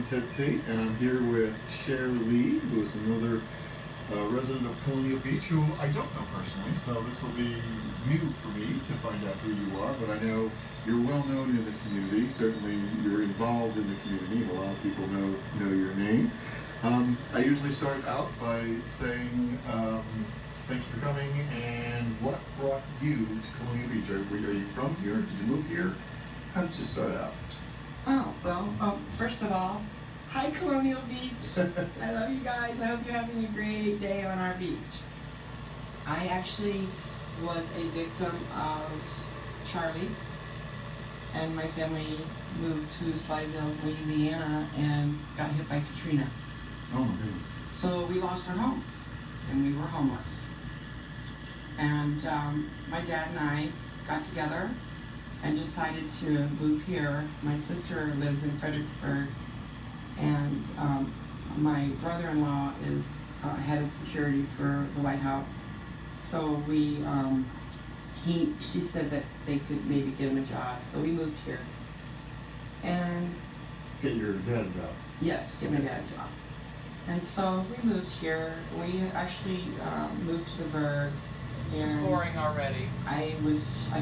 Ted Tate, and I'm here with Sher Lee, who is another resident of Colonial Beach, who I don't know personally, so this will be new for me to find out who you are, but I know you're well known in the community. Certainly you're involved in the community. A lot of people know your name. I usually start out by saying thank you for coming, and what brought you to Colonial Beach? Are you from here? Did you move here? How did you start out? Oh, well, first of all, hi Colonial Beach. I love you guys. I hope you're having a great day on our beach. I actually was a victim of Charlie, and my family moved to Slidell, Louisiana, and got hit by Katrina. Oh my goodness. So we lost our homes, and we were homeless. And my dad and I got together and decided to move here. My sister lives in Fredericksburg, and my brother-in-law is head of security for the White House. So she said that they could maybe get him a job. So we moved here. And Get your dad a job? yes, get my dad a job. And so we moved here. We actually moved to the Burg. This is boring already. I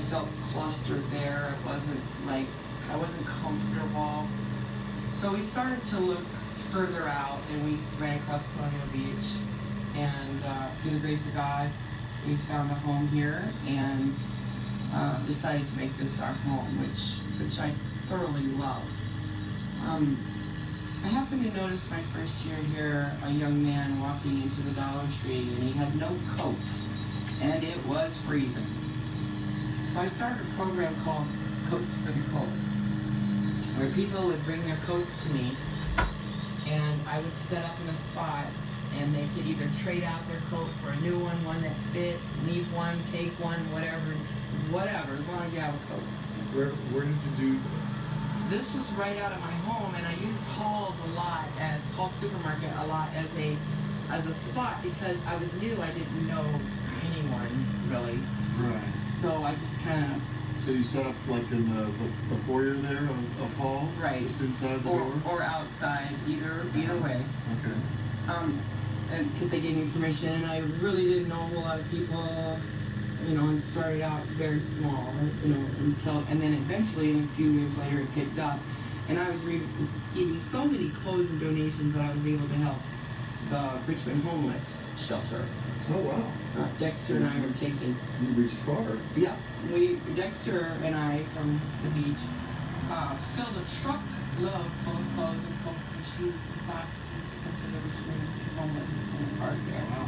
felt clustered there. I wasn't comfortable. So we started to look further out, and we ran across Colonial Beach. And through the grace of God, we found a home here and decided to make this our home, which I thoroughly love. I happened to notice my first year here a young man walking into the Dollar Tree, and he had no coat. And it was freezing. So I started a program called Coats for the Cold, where people would bring their coats to me, and I would set up in a spot, and they could either trade out their coat for a new one that fit, leave one, take one, whatever, as long as you have a coat. Where did you do this? This was right out of my home, and I used Hall's Supermarket a lot as a spot because I was new. I didn't know anyone really. Right. So I just kind of. So you set up like in the foyer there of Hall's? Right. Just inside the door? Or outside, either way. Okay. And because they gave me permission, and I really didn't know a whole lot of people, and started out very small, and then eventually, a few years later, it picked up, and I was receiving so many clothes and donations that I was able to help the Richmond homeless shelter. Oh wow. Dexter and I were taking. You reached far. Yeah, Dexter and I from the beach filled a truckload full of clothes and coats and shoes and socks and took them to the Richmond homeless in the park there. Wow.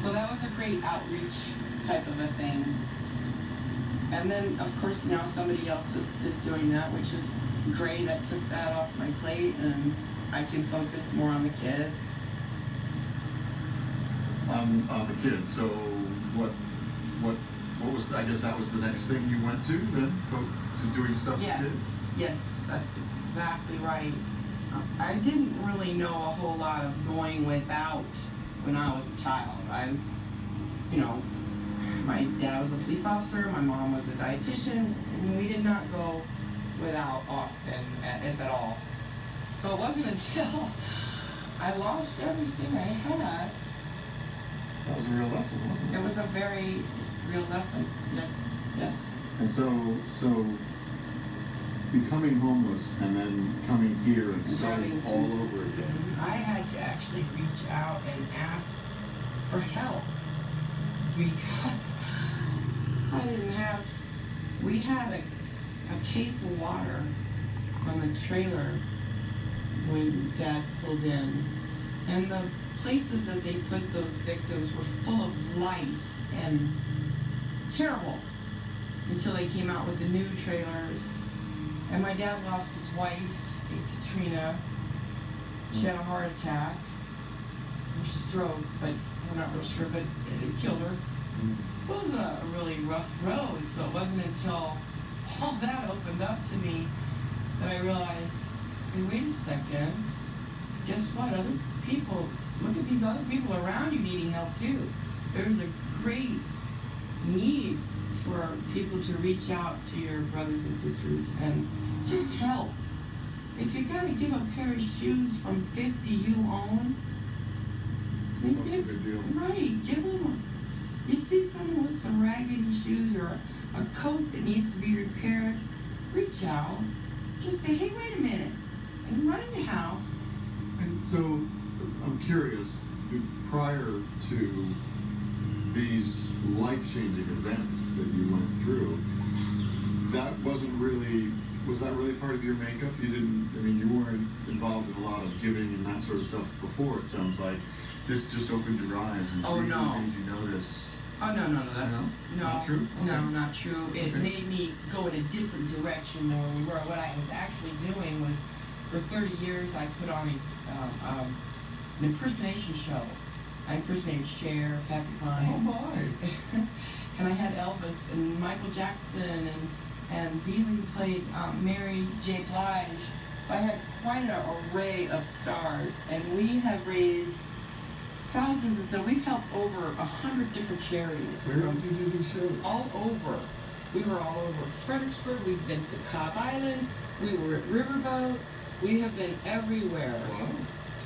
So that was a great outreach type of a thing. And then, of course, now somebody else is doing that, which is great. I took that off my plate, and I can focus more on the kids. On the kids. So what was? I guess that was the next thing you went to then, to doing stuff with kids. Yes, that's exactly right. I didn't really know a whole lot of going without when I was a child. My dad was a police officer, my mom was a dietitian, and we did not go without often, if at all. So it wasn't until I lost everything I had. That was a real lesson, wasn't it? It was a very real lesson, yes. And so becoming homeless and then coming here and starting all over again. I had to actually reach out and ask for help because we had a case of water on the trailer when Dad pulled in, and the places that they put those victims were full of lice and terrible until they came out with the new trailers. And my dad lost his wife in Katrina. She had a heart attack or stroke, but we're not real sure, but it killed her. It was a really rough road, so it wasn't until all that opened up to me that I realized, hey, wait a second, guess what, look at these other people around you needing help too. There's a great need for people to reach out to your brothers and sisters and just help. if you gotta give a pair of shoes from 50 you own, then That's a good deal. right, give them. You see someone with some raggedy shoes or a coat that needs to be repaired, reach out. Just say, hey, wait a minute, and run in the house. And so, I'm curious, prior to these life-changing events that you went through, was that really part of your makeup? You didn't, I mean, you weren't involved in a lot of giving and that sort of stuff before, it sounds like. This just opened your eyes and Oh, really no. made you notice. Oh, no, that's, No? no. Not true? No, Okay. not true. It Okay. made me go in a different direction than where we were. What I was actually doing was, for 30 years, I put on an impersonation show. I impersonated Cher, Patsy Oh Cline. my! And I had Elvis and Michael Jackson and Beasley played Mary J. Blige. So I had quite an array of stars, and we have raised thousands of them. We've helped over 100 different charities. Where did you do these shows? All over. We were all over Fredericksburg. We've been to Cobb Island. We were at Riverboat. We have been everywhere. Wow.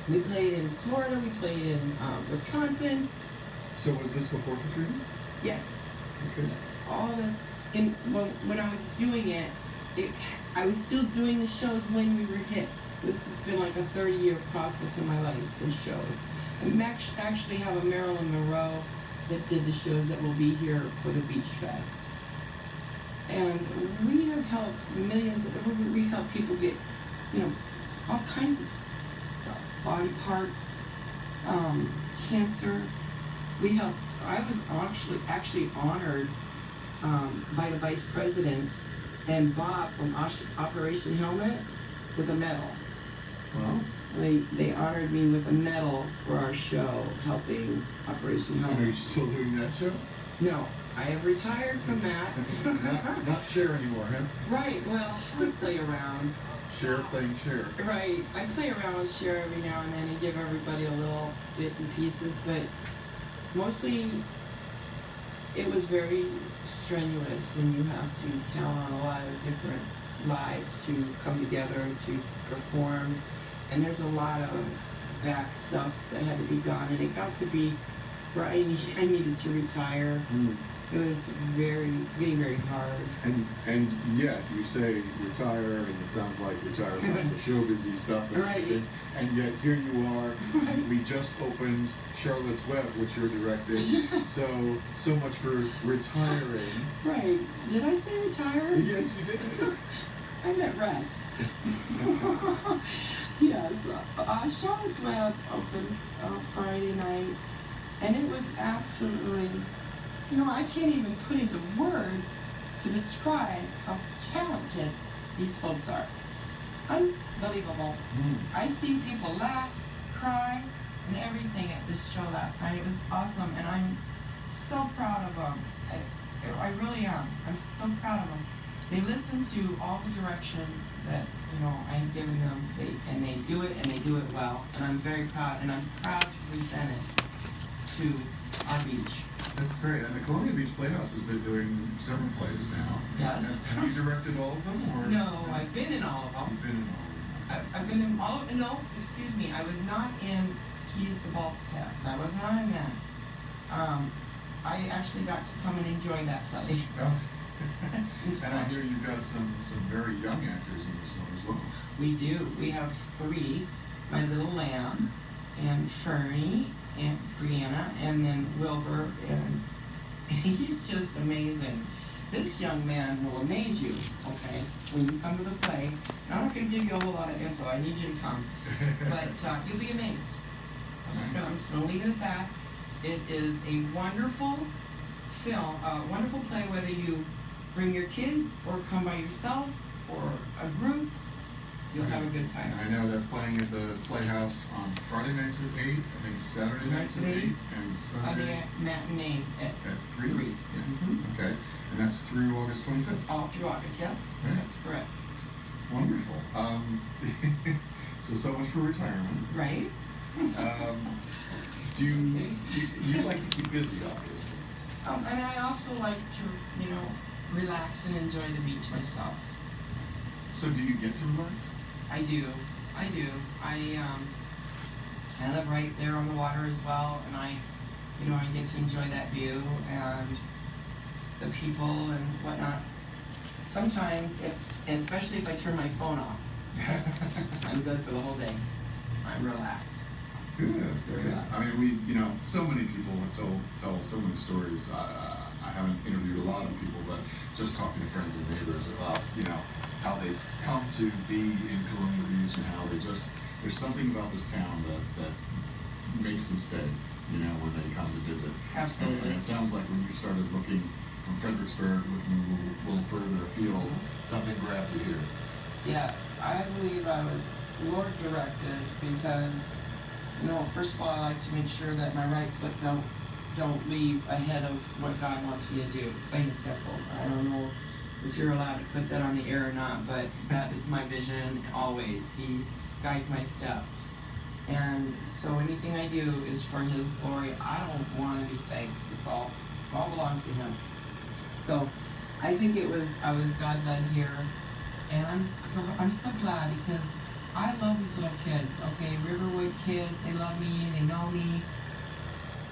We played in Florida. We played in Wisconsin. So was this before Katrina? Yes. Okay. All this. And when I was doing it, I was still doing the shows when we were hit. This has been like a 30-year process in my life, the shows. I actually have a Marilyn Monroe that did the shows that will be here for the Beach Fest. And we have helped millions, we help people get, all kinds of stuff, body parts, cancer. I was actually honored by the Vice President and Bob from Operation Helmet with a medal. Wow. They honored me with a medal for our show, helping Operation And are you Helmet. still doing that show? No, I have retired from that. not Cher anymore, huh? Right, well, I play around. Cher playing Cher. Right, I play around with Cher every now and then and give everybody a little bit and pieces, but mostly it was very strenuous when you have to count on a lot of different lives to come together to perform. And there's a lot of back stuff that had to be done, and it got to be where I needed to retire. Mm. It was getting very hard. And yet you say retire, and it sounds like retire from the show busy stuff. Right. And yet here you are. Right. We just opened Charlotte's Web, which you're directing. so much for retiring. Right. Did I say retire? Yes, you did. I meant rest. Yes. Charlotte's Web opened Friday night, and it was absolutely, I can't even put into words to describe how talented these folks are. Unbelievable. Mm. I seen people laugh, cry, and everything at this show last night. It was awesome, and I'm so proud of them. I really am. I'm so proud of them. They listen to all the direction that I had given them, and they do it, and they do it well. And I'm very proud, and I'm proud to present it to our beach. That's great. And the Columbia Beach Playhouse has been doing several plays now. Yes. Have you directed all of them, or? No, I've been in all of them. You've been in all of them. I've been in all of them. No, excuse me. I was not in He's the Ball Cat. I was not in that. I actually got to come and enjoy that play. Oh. It's And I fun. hear you've got some very young actors in this one as well. We do. We have 3, my little lamb, and Fernie, and Brianna, and then Wilbur, and he's just amazing. This young man will amaze you, okay, when you come to the play. I'm not going to give you a whole lot of info. I need you to come. But you'll be amazed. I'm just going to leave it at that. It is a wonderful film, a wonderful play, whether you bring your kids or come by yourself or a group. You'll have a good time. I know that's playing at the Playhouse on Friday nights at 8, I think Saturday nights at 8, and Sunday matinee at at 3. 3. Yeah. Mhm. Okay. And that's through August 25th. All through August, yeah? Right. That's correct. Wonderful. So much for retirement. Right? Do you like to keep busy, obviously? And I also like to, relax and enjoy the beach myself. So do you get to relax? I do. I do. I live right there on the water as well, and I get to enjoy that view and the people and whatnot. Sometimes, especially if I turn my phone off, I'm good for the whole day. I'm relaxed. Good. I mean, so many people have tell so many stories. I haven't interviewed a lot of people, but just talking to friends and neighbors about, how they come to be in Colonial Beach and how there's something about this town that makes them stay, when they come to visit. Absolutely. And it sounds like when you started looking from Fredericksburg, looking a little further afield, something grabbed you here. Yes, I believe I was Lord directed because, first of all, I like to make sure that my right foot don't leave ahead of what God wants me to do. Plain and simple. I don't know if you're allowed to put that on the air or not, but that is my vision always. He guides my steps. And so anything I do is for His glory. I don't want to be thanked. It all belongs to Him. So I think I was God led here, and I'm so glad because I love these little kids. Okay, Riverwood kids, they love me, they know me.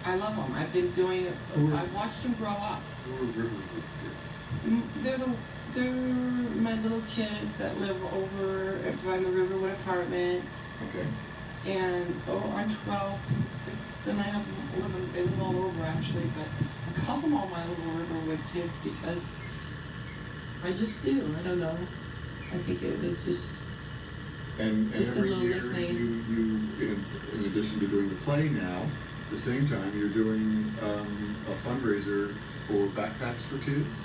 I love them. I've watched them grow up. Who are Riverwood kids? They're my little kids that live over by the Riverwood apartments. Okay. And I'm 12 and 6, then I have they live all over actually, but I call them all my little Riverwood kids because I just do. I don't know. I think it was just And Just a every little year, nickname. in addition to doing the play now, at the same time, you're doing a fundraiser for backpacks for kids.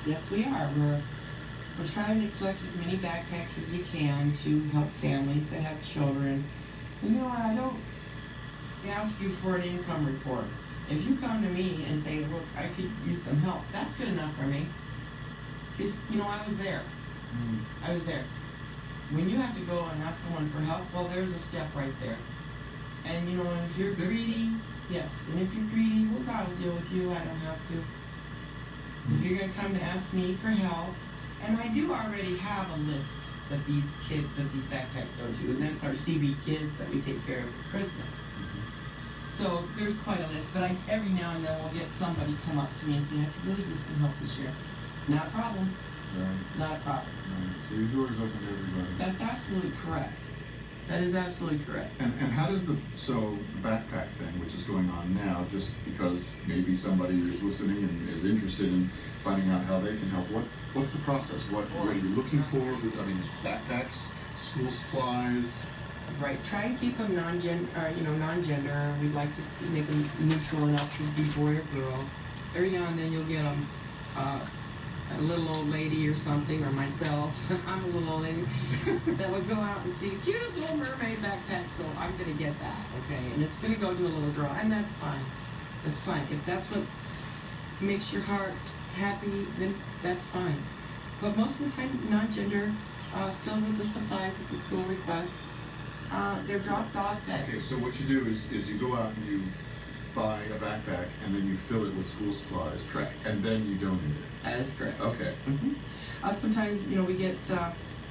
Yes, we are. We're trying to collect as many backpacks as we can to help families that have children. And I don't ask you for an income report. If you come to me and say, look, I could use some help, that's good enough for me. Just, I was there. I was there. When you have to go and ask someone for help, well, there's a step right there. And, if you're greedy, yes. And if you're greedy, well, God will deal with you. I don't have to. If you're going to come to ask me for help, and I do already have a list that these backpacks go to, and that's our CB kids that we take care of for Christmas. So there's quite a list, but every now and then we'll get somebody come up to me and say, I could really use some help this year. Not a problem. Right. Not a problem. Right. So your door's open to everybody. That's absolutely correct. That is absolutely correct. And how does the backpack thing, which is going on now, just because maybe somebody is listening and is interested in finding out how they can help, what's the process? What are you looking for? I mean, backpacks, school supplies. Right. Try and keep them non-gender. We'd like to make them neutral enough to be boy or girl. Every now and then you'll get them. A little old lady or something, or myself, I'm a little old lady, that would go out and see the cutest little mermaid backpack, so I'm going to get that, okay? And it's going to go to a little girl, and that's fine. That's fine. If that's what makes your heart happy, then that's fine. But most of the time, non-gender, filled with the supplies that the school requests, they're dropped off at... Okay, so what you do is you go out and you buy a backpack, and then you fill it with school supplies. Correct. And then you donate it. That is correct. Okay. Mm-hmm. Sometimes, we get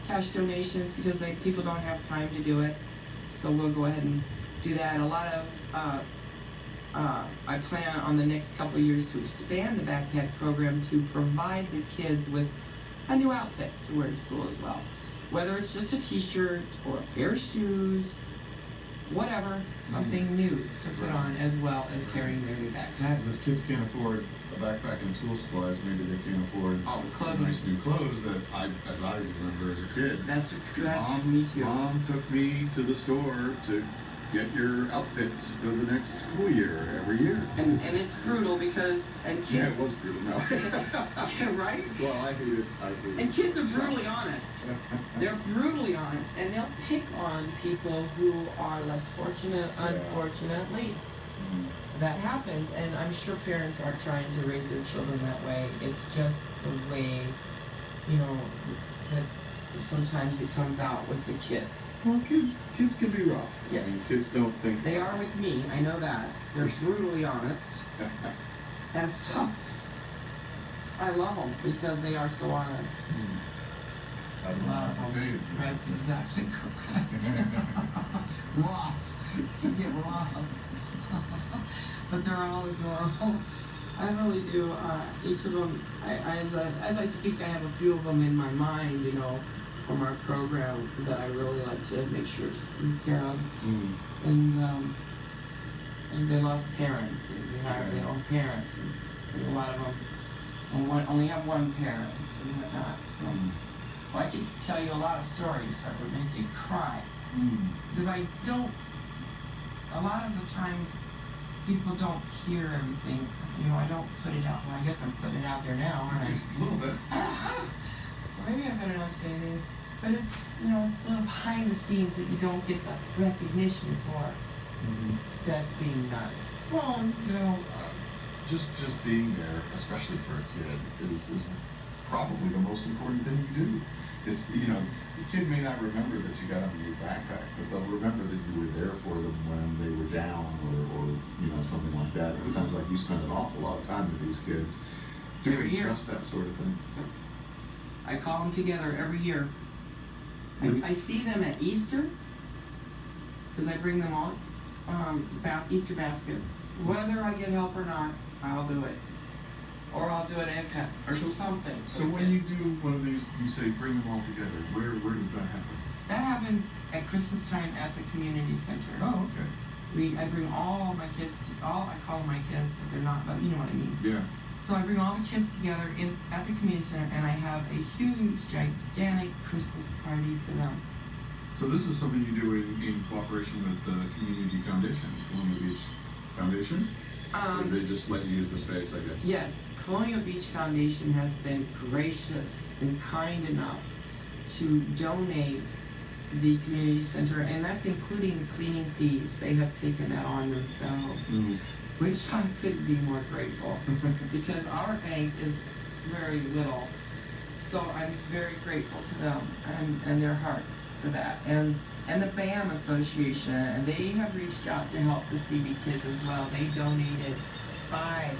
cash donations because people don't have time to do it. So we'll go ahead and do that. A lot of, I plan on the next couple of years to expand the backpack program to provide the kids with a new outfit to wear to school as well. Whether it's just a t-shirt or a pair of shoes, whatever, something new to put on as well as carrying their new backpack. If kids can't afford a backpack and school supplies, maybe they can't afford all the some clothing. nice new clothes that as I remember as a kid. That's me too. Mom took me to the store to get your outfits for the next school year every year. And it's brutal because kids, Yeah, it was brutal. No. right? Well, I hate it. And kids are brutally honest. They're brutally honest, and they'll pick on people who are less fortunate. Yeah. Unfortunately, Mm. that happens, and I'm sure parents aren't trying to raise their children that way. It's just the way, that sometimes it comes out with the kids. Well, kids can be rough. Yes. I mean, kids don't think. They are with me. I know that. They're brutally honest, and so I love them because they are so honest. I don't A lot know of if you paid them. attention. That's exactly correct. Rough. You get rough. But they're all adorable. I really do. Each of them, as I speak, I have a few of them in my mind, from our program that I really like to make sure it's taken care of. Mm. And they lost parents, and they have their own parents, and a lot of them only have one parent and whatnot. So, well, I could tell you a lot of stories that would make you cry. Mm. Because a lot of the times, people don't hear everything. I don't put it out. Well, I guess I'm putting it out there now, aren't I? Just a little bit. Maybe I better not say anything. But it's, it's a little behind the scenes that you don't get the recognition for that's being done. Well, just being there, especially for a kid, is probably the most important thing you do. It's, the kid may not remember that you got them a new backpack, but they'll remember that you were there for them when they were down or something like that. And it sounds like you spend an awful lot of time with these kids doing just that sort of thing. I call them together every year. I see them at Easter, because I bring them all Easter baskets. Whether I get help or not, I'll do it. Or I'll do it at or something. So when you do one of these, you say bring them all together. Where does that happen? That happens at Christmas time at the community center. Oh, okay. I bring all my kids I call them my kids, but they're not, but you know what I mean. Yeah. So I bring all the kids together at the community center, and I have a huge, gigantic Christmas party for them. So this is something you do in cooperation with the Community Foundation, Colonial Beach Foundation? Or they just let you use the space, I guess? Yes. Colonial Beach Foundation has been gracious and kind enough to donate the community center, and that's including cleaning fees. They have taken that on themselves, which I couldn't be more grateful because our bank is very little. So I'm very grateful to them and their hearts for that. And the BAM Association, and they have reached out to help the CB kids as well. They donated $500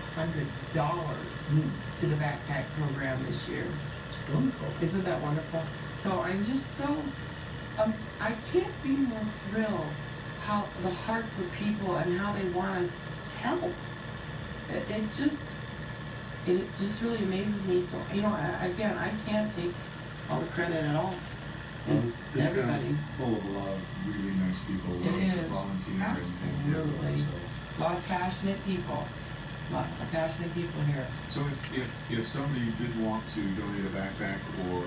to the backpack program this year. Wonderful. Isn't that wonderful? So I'm just so, I can't be more thrilled how the hearts of people and how they want us help. It just really amazes me. So, again, I can't take all the credit at all. It's everybody. Full of a lot of really nice people It willing to is. volunteer Absolutely. and A lot of passionate people. Lots of passionate people here. So if somebody did want to donate a backpack or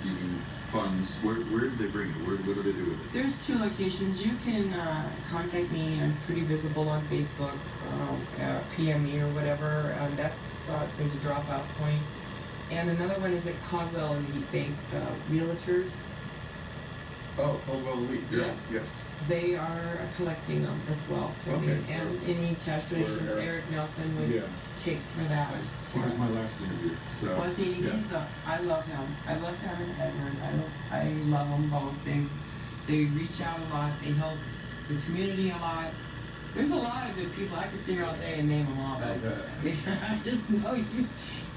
even funds, where do they bring it? What do they do with it? There's 2 locations. You can contact me. I'm pretty visible on Facebook, PM me or whatever. There's a dropout point. And another one is at Caldwell Elite Bank Realtors. Oh, well, Elite. Yeah. Yes. They are collecting them as well for me. Okay. And any cash donations Eric Nelson would take for that. He was my last interview. So. Was he? Yeah. I love him. I love him and Edward. I love them both. They reach out a lot. They help the community a lot. There's a lot of good people. I could sit here all day and name them all, but I just know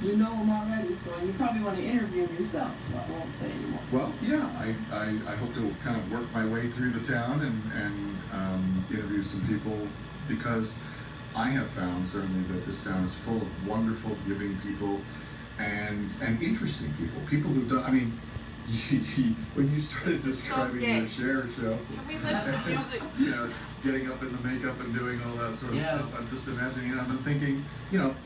you know them already, so you probably want to interview them yourself, so I won't say anymore. Well, yeah, I hope to kind of work my way through the town and interview some people, because I have found certainly that this town is full of wonderful, giving people and interesting people. People who've done, I mean, when you started describing your Sher show, Can we listen to music? Getting up in the makeup and doing all that sort of Yes. stuff, I'm just imagining it. I'm thinking,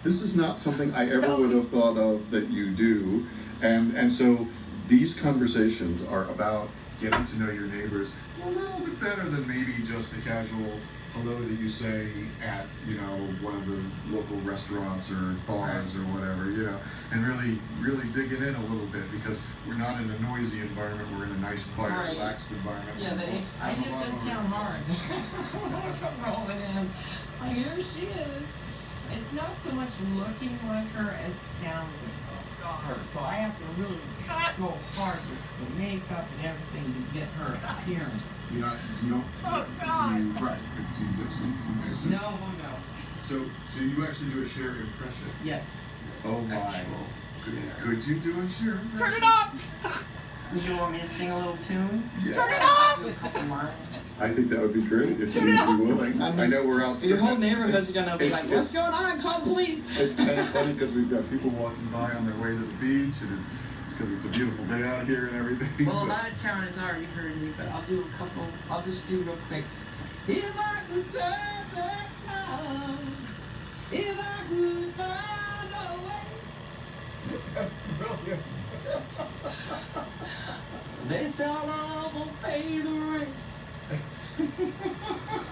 this is not something I ever would have thought of that you do, and so these conversations are about getting to know your neighbors a little bit better than maybe just the casual hello that you say at one of the local restaurants or bars or whatever, and really digging in a little bit, because we're not in a noisy environment, we're in a nice, quiet, relaxed environment. Yeah, I hit this town hard. Rolling in. Like, here she is. It's not so much looking like her as sounding like her. So I have to really go hard with the makeup and everything to get her appearance. You don't. Oh, God. Right. Do you lip sync? Okay, so, No. So you actually do a Sher impression? Yes. Oh my. Actual Sher. Could you do a Sher impression? Turn it up! You want me to sing a little tune? Yeah. Turn it up! Do a couple lines? I think that would be great if Turn you'd it be up! willing. I know we're outside. Your whole neighborhood's gonna be it's- like, what's going on? Call police! It's kind of funny because we've got people walking by on their way to the beach, and it's because it's a beautiful day out here and everything. Well, a lot of town has already heard me, but I'll do a couple. I'll just do real quick. If I could turn back time, if I could find a way. That's brilliant. They fell off on fade away.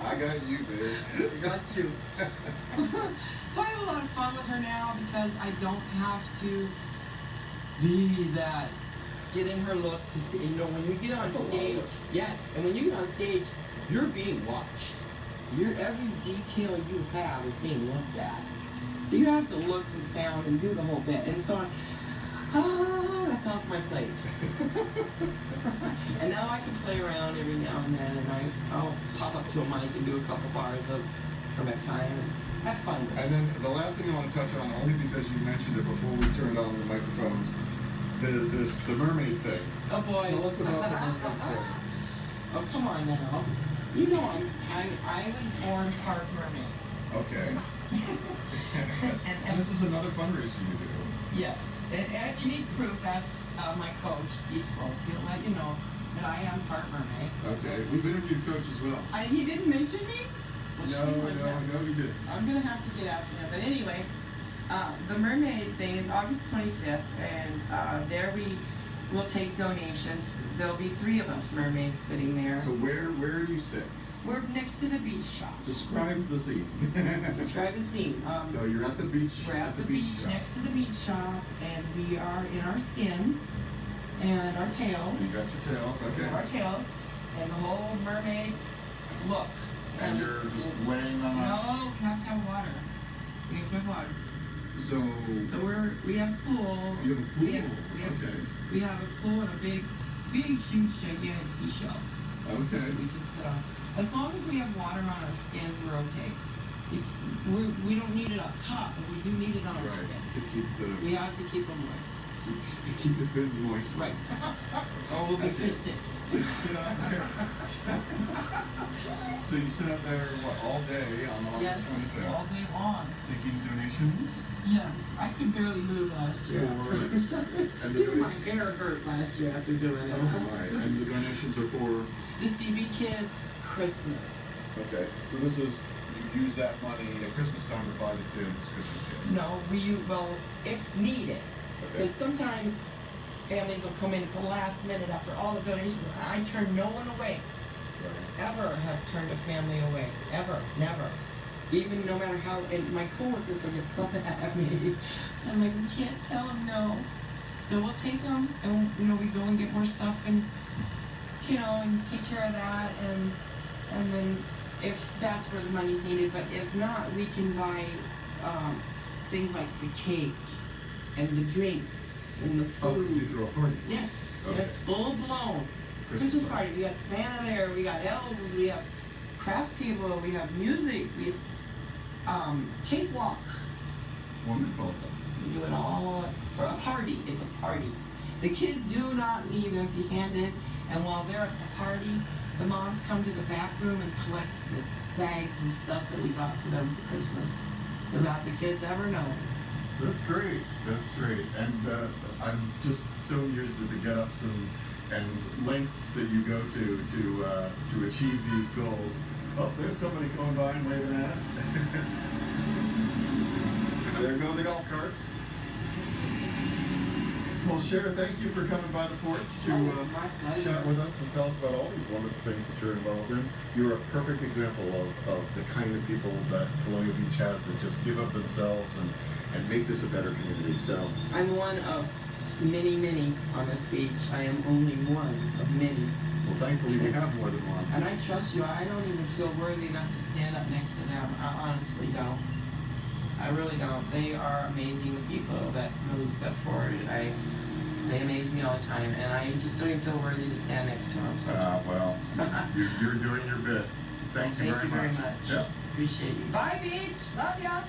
I got you, babe. I got you. So I have a lot of fun with her now because I don't have to be that getting her look. Because you know when you get on That's a lot of stage, work. yes, and when you get on stage, you're being watched. Every detail you have is being looked at. So you have to look and sound and do the whole bit. And so that's off my plate. And now I can play around every now and then, and I'll pop up to a mic and do a couple bars of time and have fun with it. And then the last thing I want to touch on, only because you mentioned it before we turned on the microphones, the mermaid thing. Oh boy. Tell us about the mermaid thing. Oh, come on now. You know I was born part mermaid. Okay. And This is another fundraiser you do. yes. And if you need proof, ask my coach, Steve Swope. He'll let you know that I am part mermaid. Okay. We've interviewed Coach as well. He didn't mention me? Well, shame on him. No, you did. I'm gonna have to get after him. But anyway, the mermaid thing is August 25th, and there we will take donations. There'll be 3 of us mermaids sitting there. So where are you sitting? We're next to the beach shop. Describe the scene. Describe the scene. So you're at the beach. We're at the beach shop. next to the beach shop, and we are in our skins and our tails. You got your tails, okay. Our tails, and the whole mermaid look. And you're just laying on a... No, we have to have water. We have to have water. So We have pool. you have a pool. Okay. We have a pool and a big, huge, gigantic seashell. Okay. We can sit on. As long as we have water on our skins, we're okay. We don't need it up top, but we do need it on our Right. skins. To keep We have to keep them moist. to keep the fins moist. Right. Or we'll be fish sticks. So you sit out there. So you sit out there what, all day on Yes, August 25th, all day long. taking donations. Yes, I could barely move last year. And the Even my donation- hair hurt last year after doing it. Oh my! And the donations are for. The CB Kids Christmas. Okay. So this is you use that money at Christmas time to buy the kids Christmas gifts. No, if needed. Okay. Because sometimes families will come in at the last minute after all the donations. I turn no one away. Right. Ever have turned a family away. Ever. Never. Even no matter how, and my coworkers will get stuff at me. I'm like, we can't tell them no. So we'll take them, and we go and get more stuff, and and take care of that, and then if that's where the money's needed. But if not, we can buy things like the cake and the drinks and the Oh, you food. throw a party. Yes, Okay. yes, full blown. Christmas party. We got Santa there. We got elves. We have craft table. We have music. We have cakewalk. Wonderful. We do it all for a party. It's a party. The kids do not leave empty-handed, and while they're at the party, the moms come to the back room and collect the bags and stuff that we got for them for Christmas, without the kids ever knowing. That's great. That's great. And I'm just so used to the get-ups and lengths that you go to achieve these goals. Oh, there's somebody coming by and waving at us. There go the golf carts. Well, Sher, thank you for coming by the porch to My pleasure. chat with us and tell us about all these wonderful things that you're involved in. You're a perfect example of the kind of people that Colonial Beach has that just give up themselves and make this a better community. So, I'm one of many, many on this beach. I am only one of many. well, thankfully we have more than one. And I trust you. I don't even feel worthy enough to stand up next to them. I honestly don't. I really don't. They are amazing people that really step forward. They amaze me all the time, and I just don't even feel worthy to stand next to them. So, Well, you're doing your bit. Thank you very much. Yeah. Appreciate you. Bye, beach. Love ya.